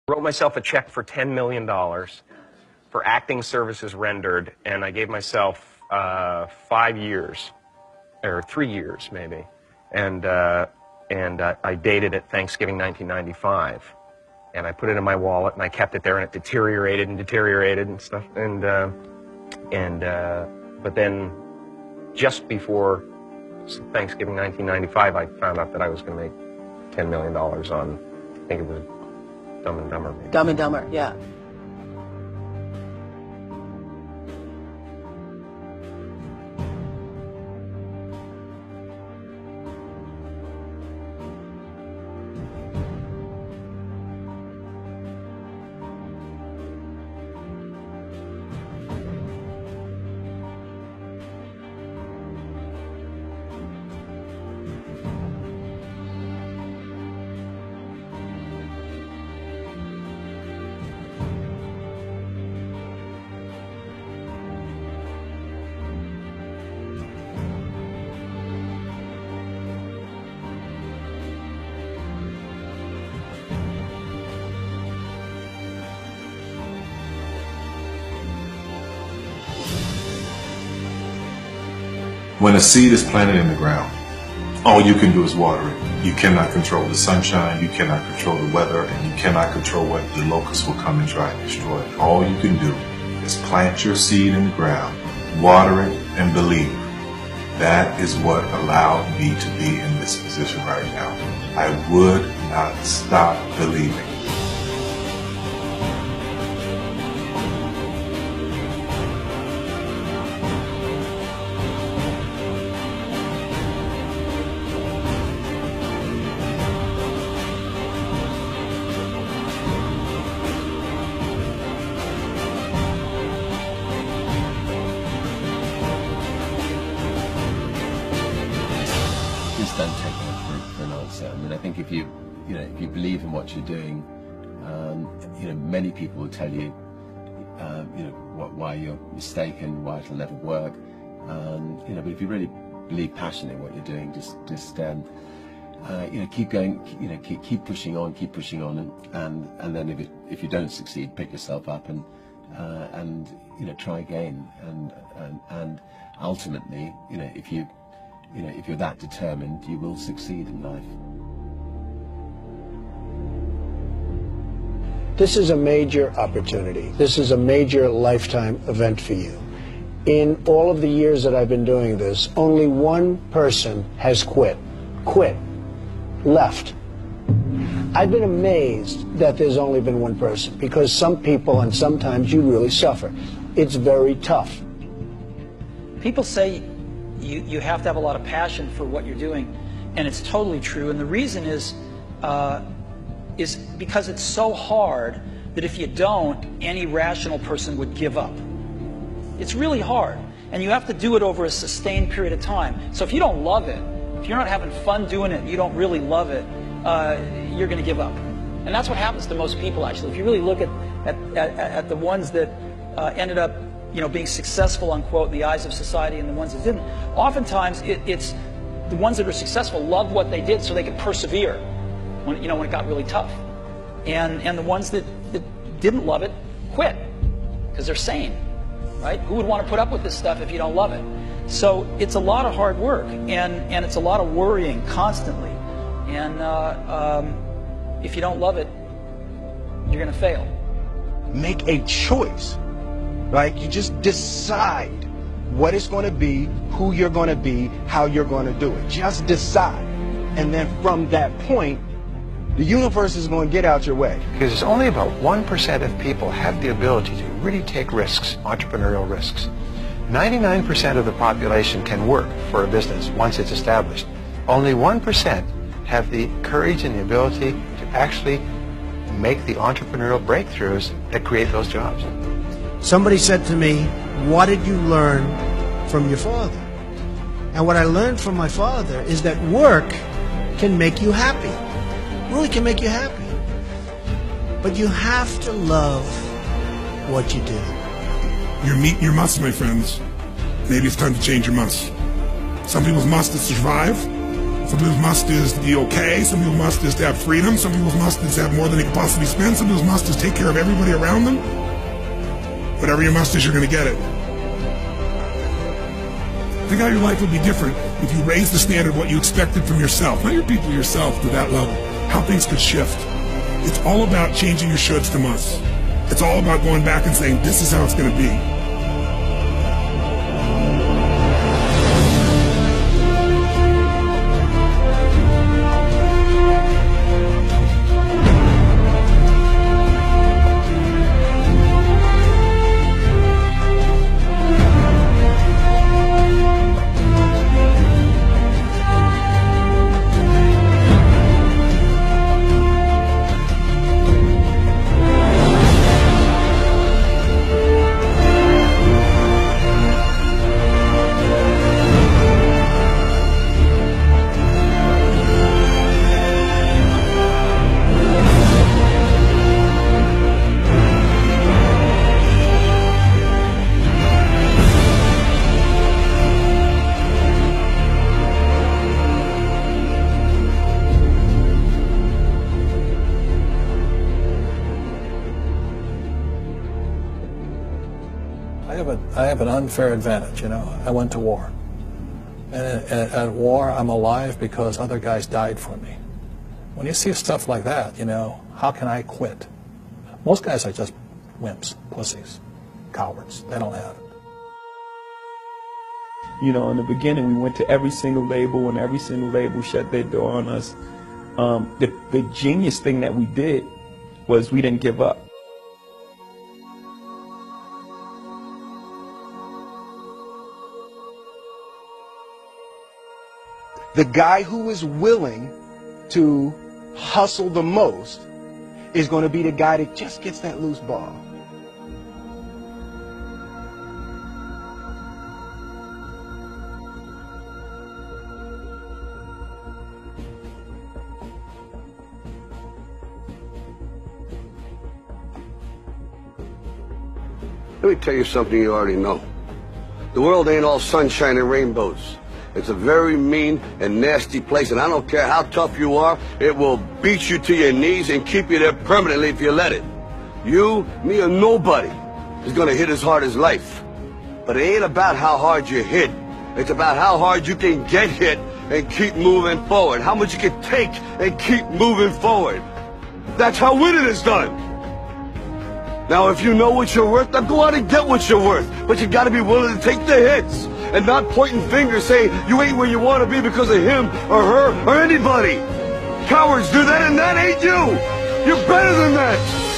Wrote myself a check for $10 million for acting services rendered, and I gave myself 5 years, or 3 years maybe, and I dated it Thanksgiving 1995, and I put it in my wallet, and I kept it there, and it deteriorated and stuff, but then just before Thanksgiving 1995, I found out that I was going to make $10 million on, I think it was Dumb and Dumber. Maybe. Dumb and Dumber, yeah. When a seed is planted in the ground, all you can do is water it. You cannot control the sunshine, you cannot control the weather, and you cannot control whether the locusts will come and try and destroy it. All you can do is plant your seed in the ground, water it, and believe. That is what allowed me to be in this position right now. I would not stop believing. Just don't take that for an answer. I mean, I think if you believe in what you're doing, many people will tell you, why you're mistaken, why it'll never work. But if you really believe passionately in what you're doing, just keep going, keep pushing on, and then if you don't succeed, pick yourself up and try again, and ultimately, if you're that determined, you will succeed in life. This is a major opportunity. This is a major lifetime event for you. In all of the years that I've been doing this, only one person has quit, left. I've been amazed that there's only been one person, because some people, and sometimes you really suffer. It's very tough. People say you have to have a lot of passion for what you're doing, and it's totally true. And the reason is because it's so hard that if you don't, any rational person would give up. It's really hard, and you have to do it over a sustained period of time. So if you don't love it, if you're not having fun doing it, you don't really love it, you're going to give up. And that's what happens to most people, actually. If you really look at the ones that ended up being successful, unquote, in the eyes of society, and the ones that didn't, oftentimes it's the ones that are successful loved what they did so they could persevere when it got really tough. And the ones that didn't love it quit because they're sane, right? Who would want to put up with this stuff if you don't love it? So it's a lot of hard work, and it's a lot of worrying constantly. And if you don't love it, you're going to fail. Make a choice. Right? You just decide what it's going to be, who you're going to be, how you're going to do it. Just decide. And then from that point, the universe is going to get out your way. Because it's only about 1% of people have the ability to really take risks, entrepreneurial risks. 99% of the population can work for a business once it's established. Only 1% have the courage and the ability to actually make the entrepreneurial breakthroughs that create those jobs. Somebody said to me, what did you learn from your father? And what I learned from my father is that work can make you happy. Really can make you happy. But you have to love what you do. You're meeting your must, my friends. Maybe it's time to change your must. Some people's must is to survive. Some people's must is to be okay. Some people's must is to have freedom. Some people's must is to have more than they can possibly spend. Some people's must is take care of everybody around them. Whatever your must is, you're going to get it. Think how your life would be different if you raised the standard of what you expected from yourself, not your people, yourself, to that level. How things could shift. It's all about changing your shoulds to musts. It's all about going back and saying, this is how it's going to be. I have an unfair advantage, you know. I went to war. And at war, I'm alive because other guys died for me. When you see stuff like that, you know, how can I quit? Most guys are just wimps, pussies, cowards. They don't have it. You know, in the beginning, we went to every single label, and every single label shut their door on us. The genius thing that we did was we didn't give up. The guy who is willing to hustle the most is going to be the guy that just gets that loose ball. Let me tell you something you already know. The world ain't all sunshine and rainbows. It's a very mean and nasty place, and I don't care how tough you are, it will beat you to your knees and keep you there permanently if you let it. You, me, or nobody is gonna hit as hard as life. But it ain't about how hard you hit. It's about how hard you can get hit and keep moving forward. How much you can take and keep moving forward. That's how winning is done. Now, if you know what you're worth, now go out and get what you're worth. But you gotta be willing to take the hits and not pointing fingers saying you ain't where you want to be because of him or her or anybody. Cowards do that, and that ain't you. You're better than that.